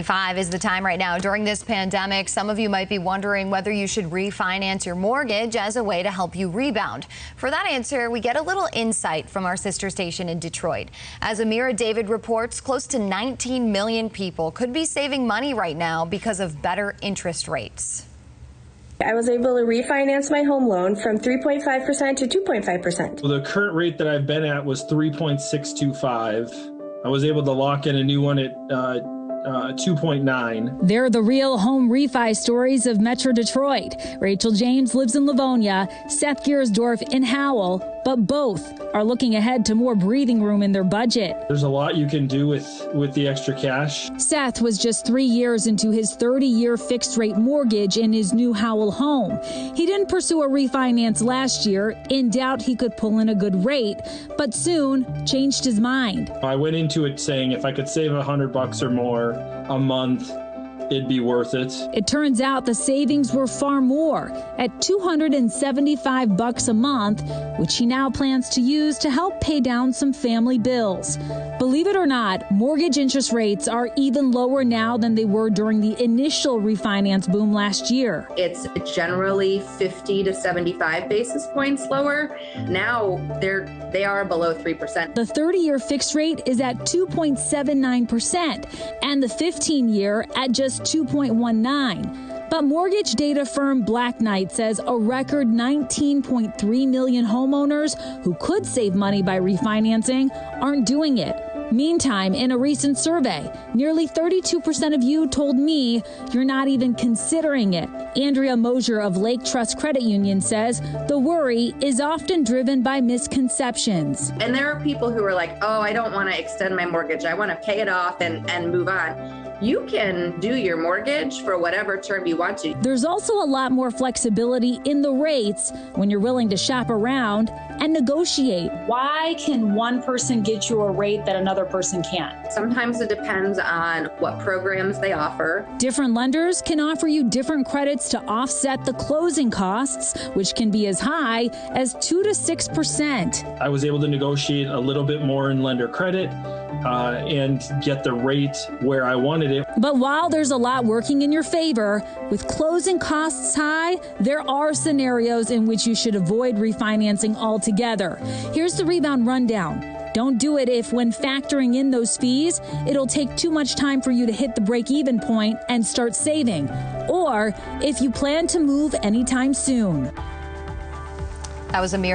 5 is the time right now. During this pandemic, some of you might be wondering whether you should refinance your mortgage as a way to help you rebound. For that answer, we get a little insight from our sister station in Detroit. As Amira David reports, close to 19 million people could be saving money right now because of better interest rates. I was able to refinance my home loan from 3.5% to 2.5%. Well, the current rate that I've been at was 3.625. I was able to lock in a new one at 2.9. They're the real home refi stories of Metro Detroit. Rachel James lives in Livonia, Seth Giersdorf in Howell, but both are looking ahead to more breathing room in their budget. There's a lot you can do with the extra cash. Seth was just 3 years into his 30-year fixed-rate mortgage in his new Howell home. He didn't pursue a refinance last year, in doubt he could pull in a good rate, but soon changed his mind. I went into it saying if I could save $100 or more a month, it'd be worth it. It turns out the savings were far more, at $275 a month, which he now plans to use to help pay down some family bills. Believe it or not, mortgage interest rates are even lower now than they were during the initial refinance boom last year. It's generally 50 to 75 basis points lower. Now they are below 3%. The 30-year fixed rate is at 2.79% and the 15-year at just 2.19. But mortgage data firm Black Knight says a record 19.3 million homeowners who could save money by refinancing aren't doing it. Meantime, in a recent survey, nearly 32% of you told me you're not even considering it. Andrea Mosier of Lake Trust Credit Union says the worry is often driven by misconceptions. And there are people who are like, oh, I don't want to extend my mortgage. I want to pay it off and move on. You can do your mortgage for whatever term you want to. There's also a lot more flexibility in the rates when you're willing to shop around and negotiate. Why can one person get you a rate that another person can't? Sometimes it depends on what programs they offer. Different lenders can offer you different credits to offset the closing costs, which can be as high as 2 to 6%. I was able to negotiate a little bit more in lender credit and get the rate where I wanted it. But while there's a lot working in your favor, with closing costs high, there are scenarios in which you should avoid refinancing altogether. Here's the rebound rundown. Don't do it if, when factoring in those fees, it'll take too much time for you to hit the break-even point and start saving, or if you plan to move anytime soon. That was Amira.